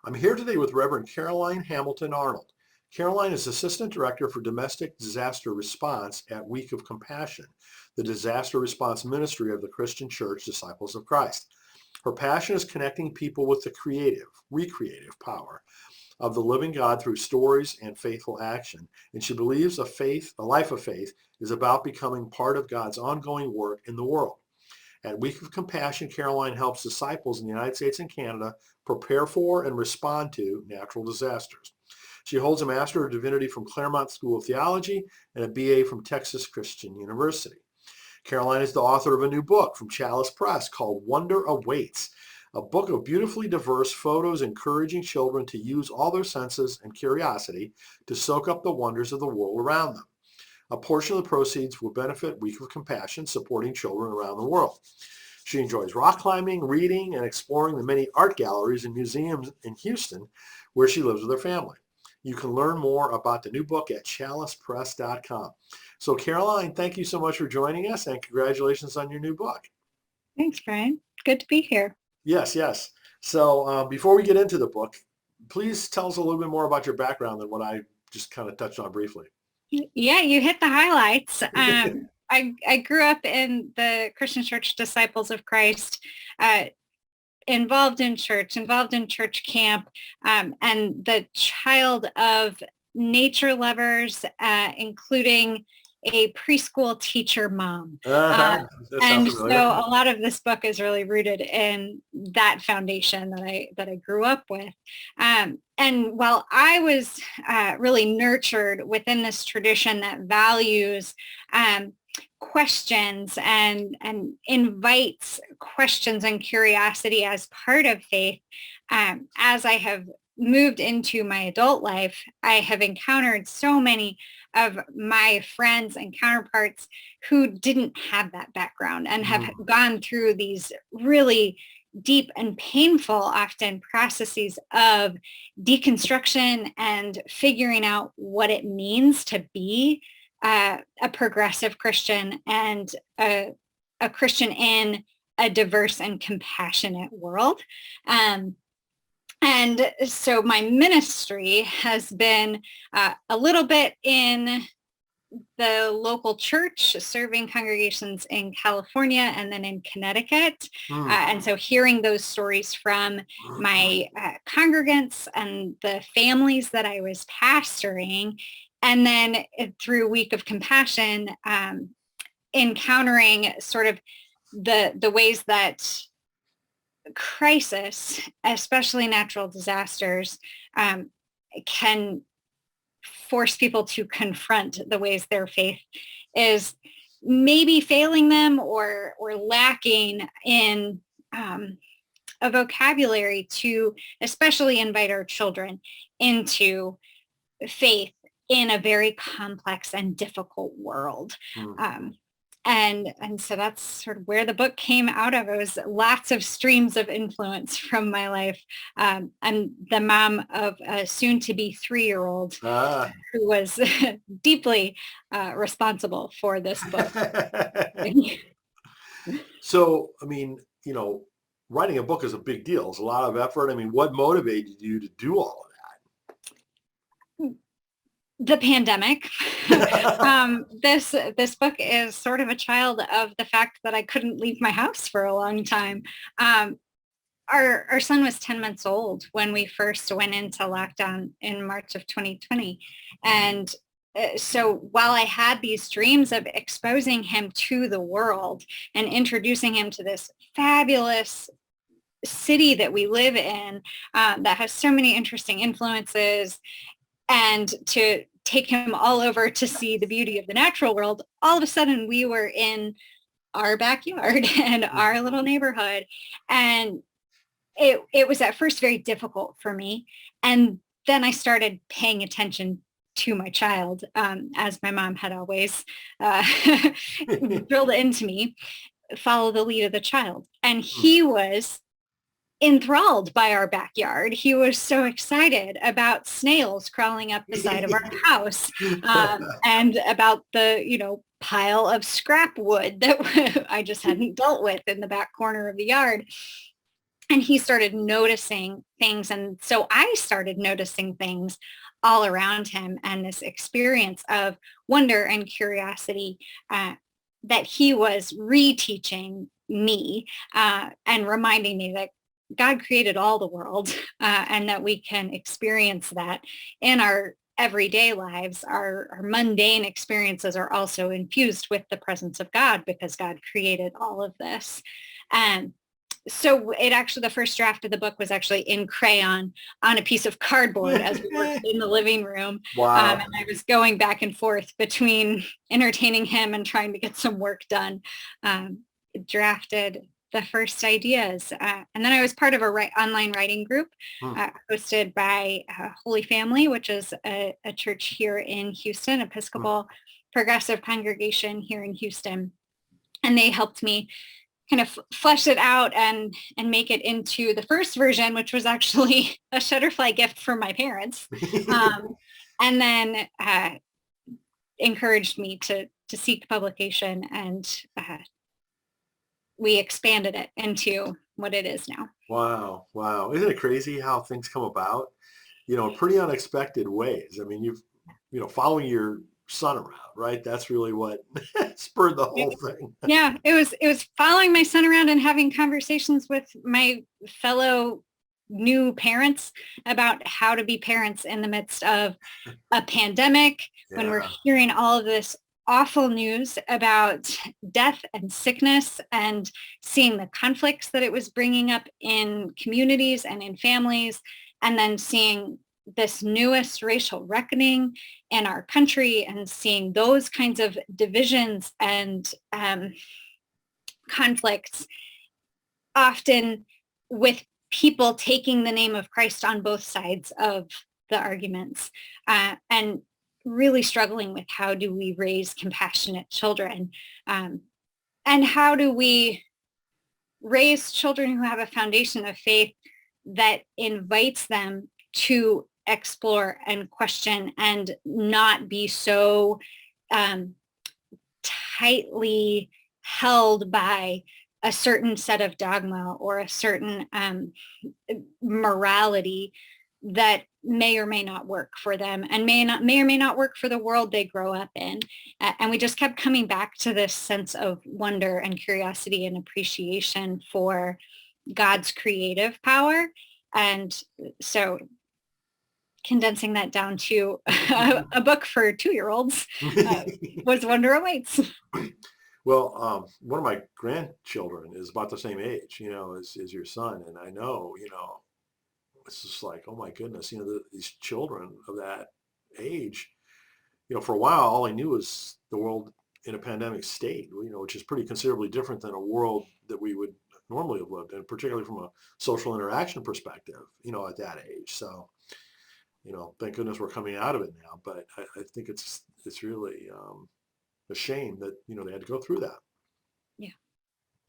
I'm here today with Reverend Caroline Hamilton-Arnold. Caroline is Assistant Director for Domestic Disaster Response at Week of Compassion, the disaster response ministry of the Christian Church Disciples of Christ. Her passion is connecting people with the recreative power of the living God through stories and faithful action. And she believes a life of faith is about becoming part of God's ongoing work in the world. At Week of Compassion, Caroline helps disciples in the United States and Canada prepare for and respond to natural disasters. She holds a Master of Divinity from Claremont School of Theology and a BA from Texas Christian University. Caroline is the author of a new book from Chalice Press called Wonder Awaits, a book of beautifully diverse photos encouraging children to use all their senses and curiosity to soak up the wonders of the world around them. A portion of the proceeds will benefit Week of Compassion, supporting children around the world. She enjoys rock climbing, reading, and exploring the many art galleries and museums in Houston, where she lives with her family. You can learn more about the new book at chalicepress.com. So Caroline, thank you so much for joining us, and congratulations on your new book. Thanks, Brian. Good to be here. Yes. So before we get into the book, please tell us a little bit more about your background than what I just kind of touched on briefly. Yeah, you hit the highlights. I grew up in the Christian Church Disciples of Christ, involved in church camp, and the child of nature lovers, including a preschool teacher mom. And so a lot of this book is really rooted in that foundation that I grew up with. And while I was really nurtured within this tradition that values questions and invites questions and curiosity as part of faith, as I have moved into my adult life, I have encountered so many of my friends and counterparts who didn't have that background and have gone through these really deep and painful, often, processes of deconstruction and figuring out what it means to be a progressive Christian and a Christian in a diverse and compassionate world. And so my ministry has been a little bit in the local church, serving congregations in California and then in Connecticut. And so hearing those stories from my congregants and the families that I was pastoring, and then through Week of Compassion, encountering sort of the ways that crisis, especially natural disasters, can force people to confront the ways their faith is maybe failing them or lacking in a vocabulary to especially invite our children into faith in a very complex and difficult world. And so that's sort of where the book came out of. It was lots of streams of influence from my life. I'm the mom of a soon-to-be 3-year-old who was deeply responsible for this book. So, I mean, writing a book is a big deal. It's a lot of effort. I mean, what motivated you to do all of that? The pandemic. This book is sort of a child of the fact that I couldn't leave my house for a long time. Our son was 10 months old when we first went into lockdown in March of 2020. And so while I had these dreams of exposing him to the world and introducing him to this fabulous city that we live in, that has so many interesting influences, and to take him all over to see the beauty of the natural world, all of a sudden we were in our backyard and our little neighborhood. And it was at first very difficult for me. And then I started paying attention to my child, as my mom had always drilled into me, follow the lead of the child. And he was enthralled by our backyard. He was so excited about snails crawling up the side of our house, and about the, pile of scrap wood that I just hadn't dealt with in the back corner of the yard. And he started noticing things. And so I started noticing things all around him, and this experience of wonder and curiosity that he was reteaching me and reminding me that God created all the world and that we can experience that in our everyday lives. Our mundane experiences are also infused with the presence of God because God created all of this. And so it actually, the first draft of the book was actually in crayon on a piece of cardboard as we were in the living room. Wow. And I was going back and forth between entertaining him and trying to get some work done. Drafted the first ideas. And then I was part of a online writing group hosted by Holy Family, which is a church here in Houston, Episcopal Progressive Congregation here in Houston. And they helped me kind of flesh it out and make it into the first version, which was actually a Shutterfly gift from my parents. And then encouraged me to seek publication, and we expanded it into what it is now. Wow. Wow. Isn't it crazy how things come about, in pretty unexpected ways? I mean, following your son around, right? That's really what spurred the whole thing. Yeah, it was following my son around and having conversations with my fellow new parents about how to be parents in the midst of a pandemic, when we're hearing all of this awful news about death and sickness, and seeing the conflicts that it was bringing up in communities and in families, and then seeing this newest racial reckoning in our country and seeing those kinds of divisions and conflicts, often with people taking the name of Christ on both sides of the arguments, and really struggling with how do we raise compassionate children, and how do we raise children who have a foundation of faith that invites them to explore and question and not be so tightly held by a certain set of dogma or a certain morality that may or may not work for them and may or may not work for the world they grow up in. And we just kept coming back to this sense of wonder and curiosity and appreciation for God's creative power. And so condensing that down to a book for 2-year-olds was Wonder Awaits. Well, one of my grandchildren is about the same age, as your son. And I know, it's just like, oh my goodness, these children of that age, for a while, all I knew was the world in a pandemic state, which is pretty considerably different than a world that we would normally have lived in, particularly from a social interaction perspective, at that age. So, thank goodness we're coming out of it now. But I think it's really a shame that, they had to go through that. Yeah.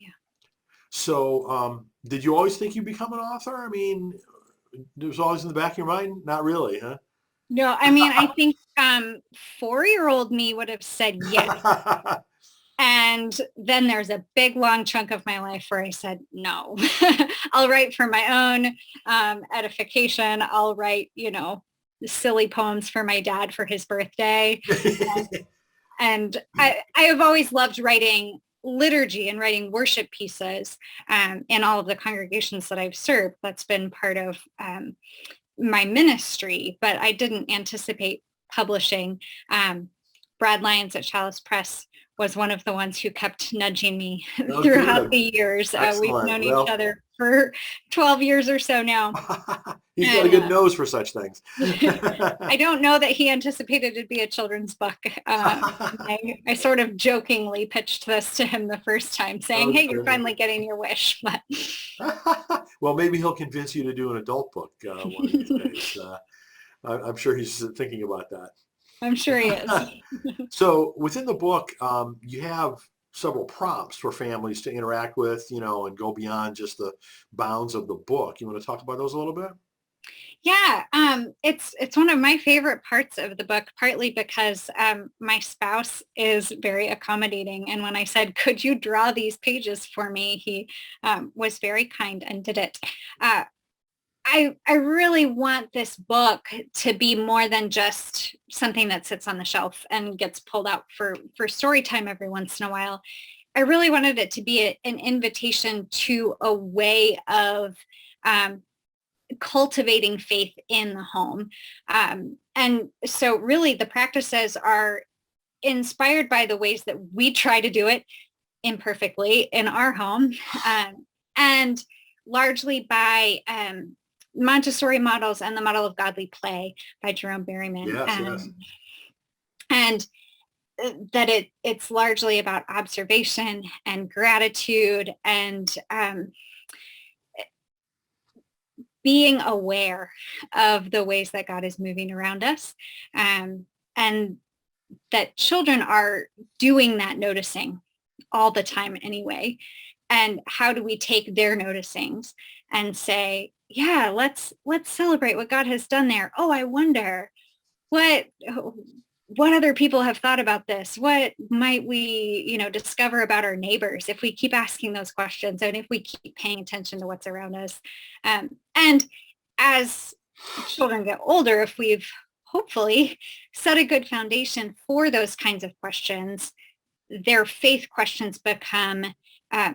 Yeah. So did you always think you'd become an author? I mean, it was always in the back of your mind? Not really, huh? No, I mean, I think 4-year-old me would have said yes. And then there's a big, long chunk of my life where I said, no, I'll write for my own edification. I'll write, silly poems for my dad for his birthday. And I have always loved writing liturgy and writing worship pieces in all of the congregations that I've served. That's been part of my ministry, but I didn't anticipate publishing. Brad Lyons at Chalice Press was one of the ones who kept nudging me throughout the years. We've known each other for 12 years or so now. He's got a good nose for such things. I don't know that he anticipated it'd be a children's book. I sort of jokingly pitched this to him the first time, saying, hey, you're finally getting your wish. But well, maybe he'll convince you to do an adult book one of these days. I'm sure he's thinking about that. I'm sure he is. So within the book, you have several prompts for families to interact with, and go beyond just the bounds of the book. You want to talk about those a little bit? Yeah, it's one of my favorite parts of the book, partly because my spouse is very accommodating. And when I said, could you draw these pages for me, he was very kind and did it. Uh, I really want this book to be more than just something that sits on the shelf and gets pulled out for story time every once in a while. I really wanted it to be an invitation to a way of um, cultivating faith in the home. And so really the practices are inspired by the ways that we try to do it imperfectly in our home, and largely by Montessori models and the model of godly play by Jerome Berryman. Yes, yes. And that it's largely about observation and gratitude and being aware of the ways that God is moving around us, and that children are doing that noticing all the time anyway. And how do we take their noticings and say, yeah, let's celebrate what God has done there. Oh, I wonder what other people have thought about this. What might we, discover about our neighbors if we keep asking those questions and if we keep paying attention to what's around us. And as children get older, if we've hopefully set a good foundation for those kinds of questions, their faith questions become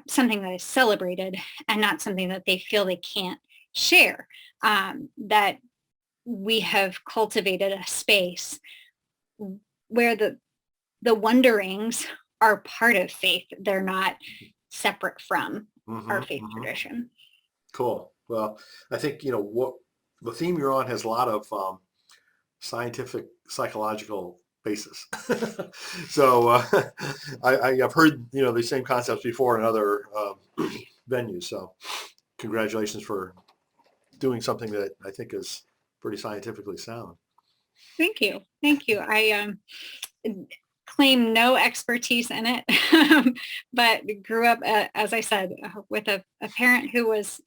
something that is celebrated and not something that they feel they can't share. That we have cultivated a space where the wonderings are part of faith. They're not separate from our faith tradition. Cool. Well, I think, what the theme you're on has a lot of scientific, psychological basis. So I've heard, the same concepts before in other venues. So congratulations for doing something that I think is pretty scientifically sound. Thank you. I claim no expertise in it, but grew up, as I said, with a parent who was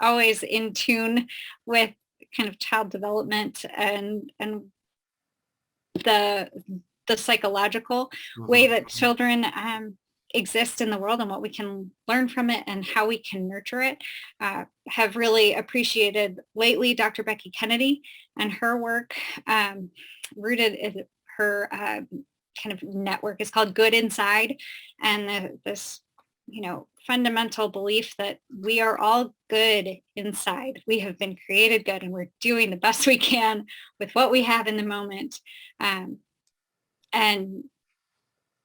always in tune with kind of child development and the psychological way that children exist in the world and what we can learn from it and how we can nurture it. Have really appreciated lately Dr. Becky Kennedy and her work, rooted in her kind of network is called Good Inside, and this fundamental belief that we are all good inside. We have been created good and we're doing the best we can with what we have in the moment, and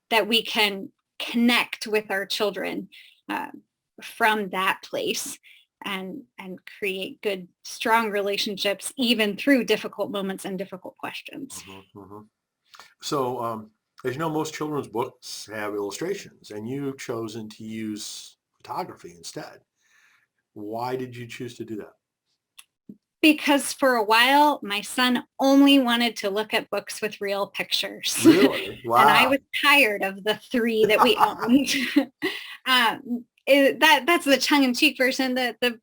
that we can connect with our children from that place and create good, strong relationships even through difficult moments and difficult questions. So as you know, most children's books have illustrations, and you've chosen to use photography instead. Why did you choose to do that? Because for a while, my son only wanted to look at books with real pictures. Really? Wow. And I was tired of the 3 that we owned. That's the tongue-in-cheek version. The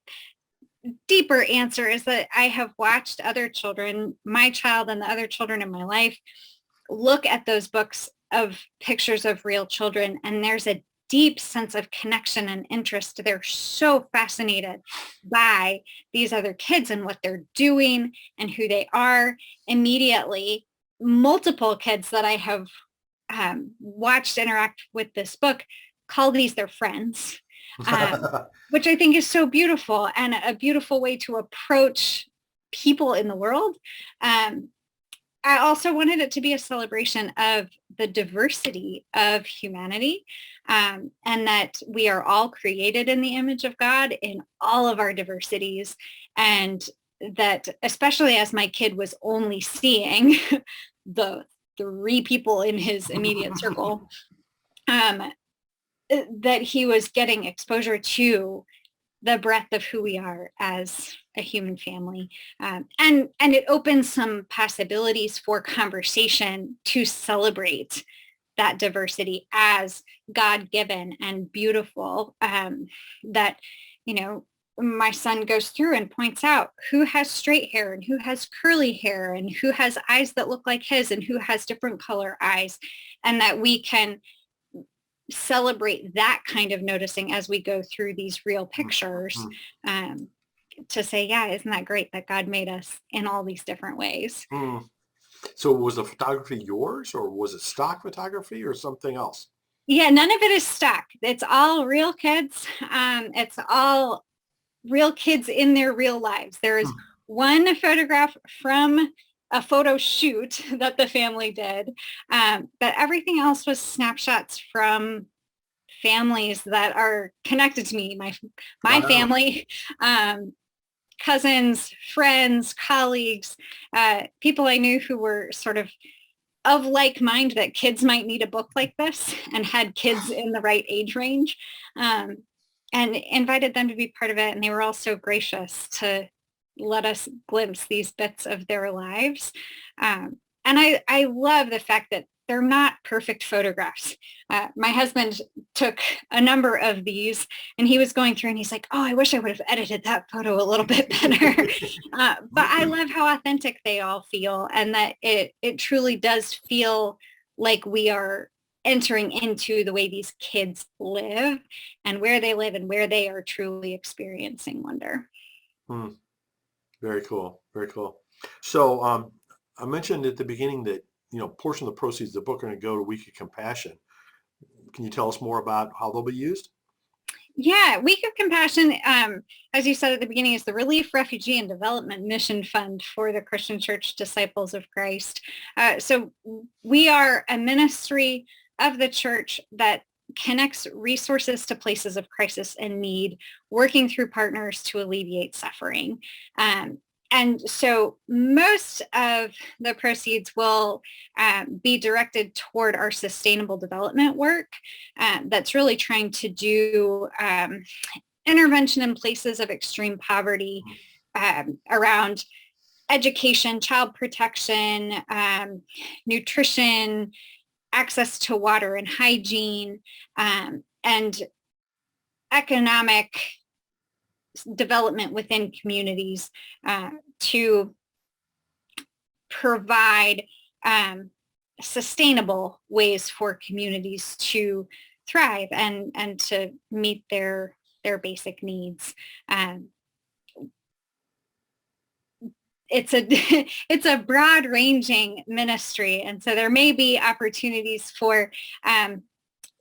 deeper answer is that I have watched other children, my child and the other children in my life, look at those books of pictures of real children, and there's a deep sense of connection and interest. They're so fascinated by these other kids and what they're doing and who they are. Immediately, multiple kids that I have watched interact with this book call these their friends, which I think is so beautiful and a beautiful way to approach people in the world. I also wanted it to be a celebration of the diversity of humanity, and that we are all created in the image of God in all of our diversities. And that, especially as my kid was only seeing the 3 people in his immediate circle, that he was getting exposure to the breadth of who we are as a human family. And it opens some possibilities for conversation to celebrate that diversity as God-given and beautiful, that, my son goes through and points out who has straight hair and who has curly hair and who has eyes that look like his and who has different color eyes, and that we can celebrate that kind of noticing as we go through these real pictures, to say, yeah, isn't that great that God made us in all these different ways? So was the photography yours, or was it stock photography or something else? Yeah, none of it is stock. It's all real kids. It's all real kids in their real lives. There is one photograph from a photo shoot that the family did, but everything else was snapshots from families that are connected to me, my Wow. family, cousins, friends, colleagues, people I knew who were sort of like mind that kids might need a book like this, and had kids in the right age range, and invited them to be part of it. And they were all so gracious to let us glimpse these bits of their lives. And I love the fact that they're not perfect photographs. My husband took a number of these, and he was going through and he's like, oh, I wish I would have edited that photo a little bit better. But I love how authentic they all feel, and that it truly does feel like we are entering into the way these kids live and where they live and where they are truly experiencing wonder. Very cool. Very cool. So I mentioned at the beginning that, portion of the proceeds of the book are going to go to Week of Compassion. Can you tell us more about how they'll be used? Yeah, Week of Compassion, as you said at the beginning, is the Relief, Refugee, and Development Mission Fund for the Christian Church Disciples of Christ. So we are a ministry of the church that connects resources to places of crisis and need, working through partners to alleviate suffering. And so most of the proceeds will be directed toward our sustainable development work that's really trying to do intervention in places of extreme poverty, around education, child protection, nutrition, access to water and hygiene, and economic development within communities, to provide sustainable ways for communities to thrive and to meet their basic needs. It's a broad ranging ministry, and so there may be opportunities for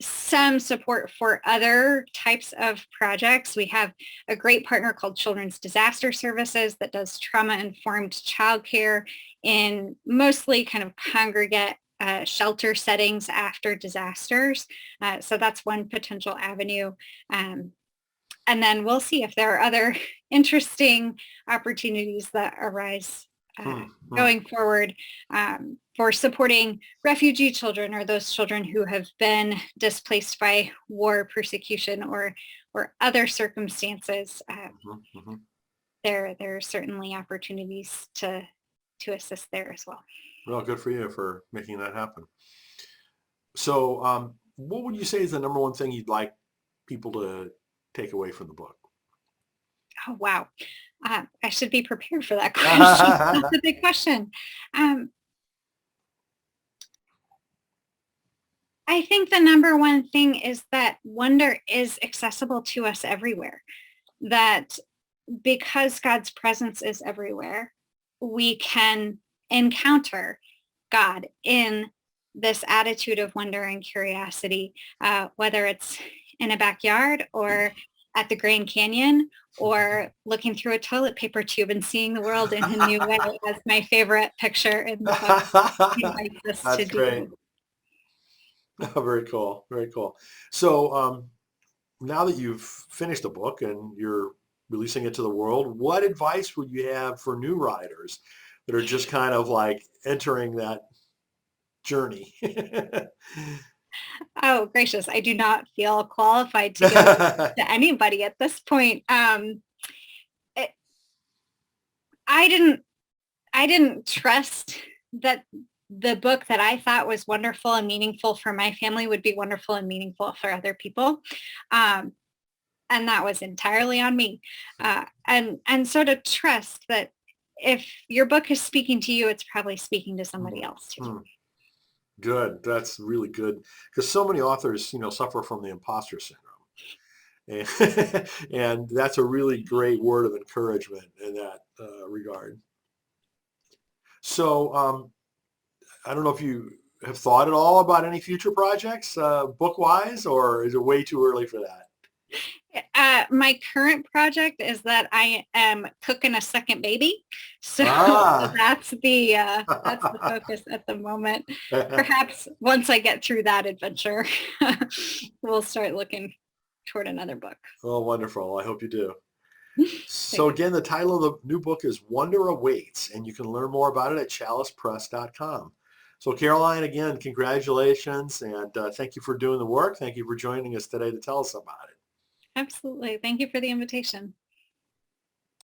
some support for other types of projects. We have a great partner called Children's Disaster Services that does trauma-informed childcare in mostly kind of congregate shelter settings after disasters. So that's one potential avenue. And then we'll see if there are other interesting opportunities that arise going forward, for supporting refugee children, or those children who have been displaced by war, persecution, or other circumstances. There are certainly opportunities to assist there as well. Well, good for you for making that happen. So what would you say is the number one thing you'd like people to take away from the book? Oh, wow. I should be prepared for that question. That's a big question. I think the number one thing is that wonder is accessible to us everywhere. That because God's presence is everywhere, we can encounter God in this attitude of wonder and curiosity, whether it's in a backyard or at the Grand Canyon, or looking through a toilet paper tube and seeing the world in a new way, as my favorite picture in the book invites us That's to great. do. Very cool. Very cool. So now that you've finished the book and you're releasing it to the world, what advice would you have for new writers that are just kind of like entering that journey? Oh, gracious. I do not feel qualified to give it to anybody at this point. I didn't trust that the book that I thought was wonderful and meaningful for my family would be wonderful and meaningful for other people. And and that was entirely on me. And sort of trust that if your book is speaking to you, it's probably speaking to somebody else too. Mm. Good. That's really good, because so many authors, suffer from the imposter syndrome, and that's a really great word of encouragement in that regard. So I don't know if you have thought at all about any future projects, book-wise, or is it way too early for that? My current project is that I am cooking a second baby. So Ah. that's the focus at the moment. Perhaps once I get through that adventure, we'll start looking toward another book. Oh, wonderful. I hope you do. So Thanks. again, the title of the new book is Wonder Awaits, and you can learn more about it at chalicepress.com. So Caroline, again, congratulations, and thank you for doing the work. Thank you for joining us today to tell us about it. Absolutely. Thank you for the invitation.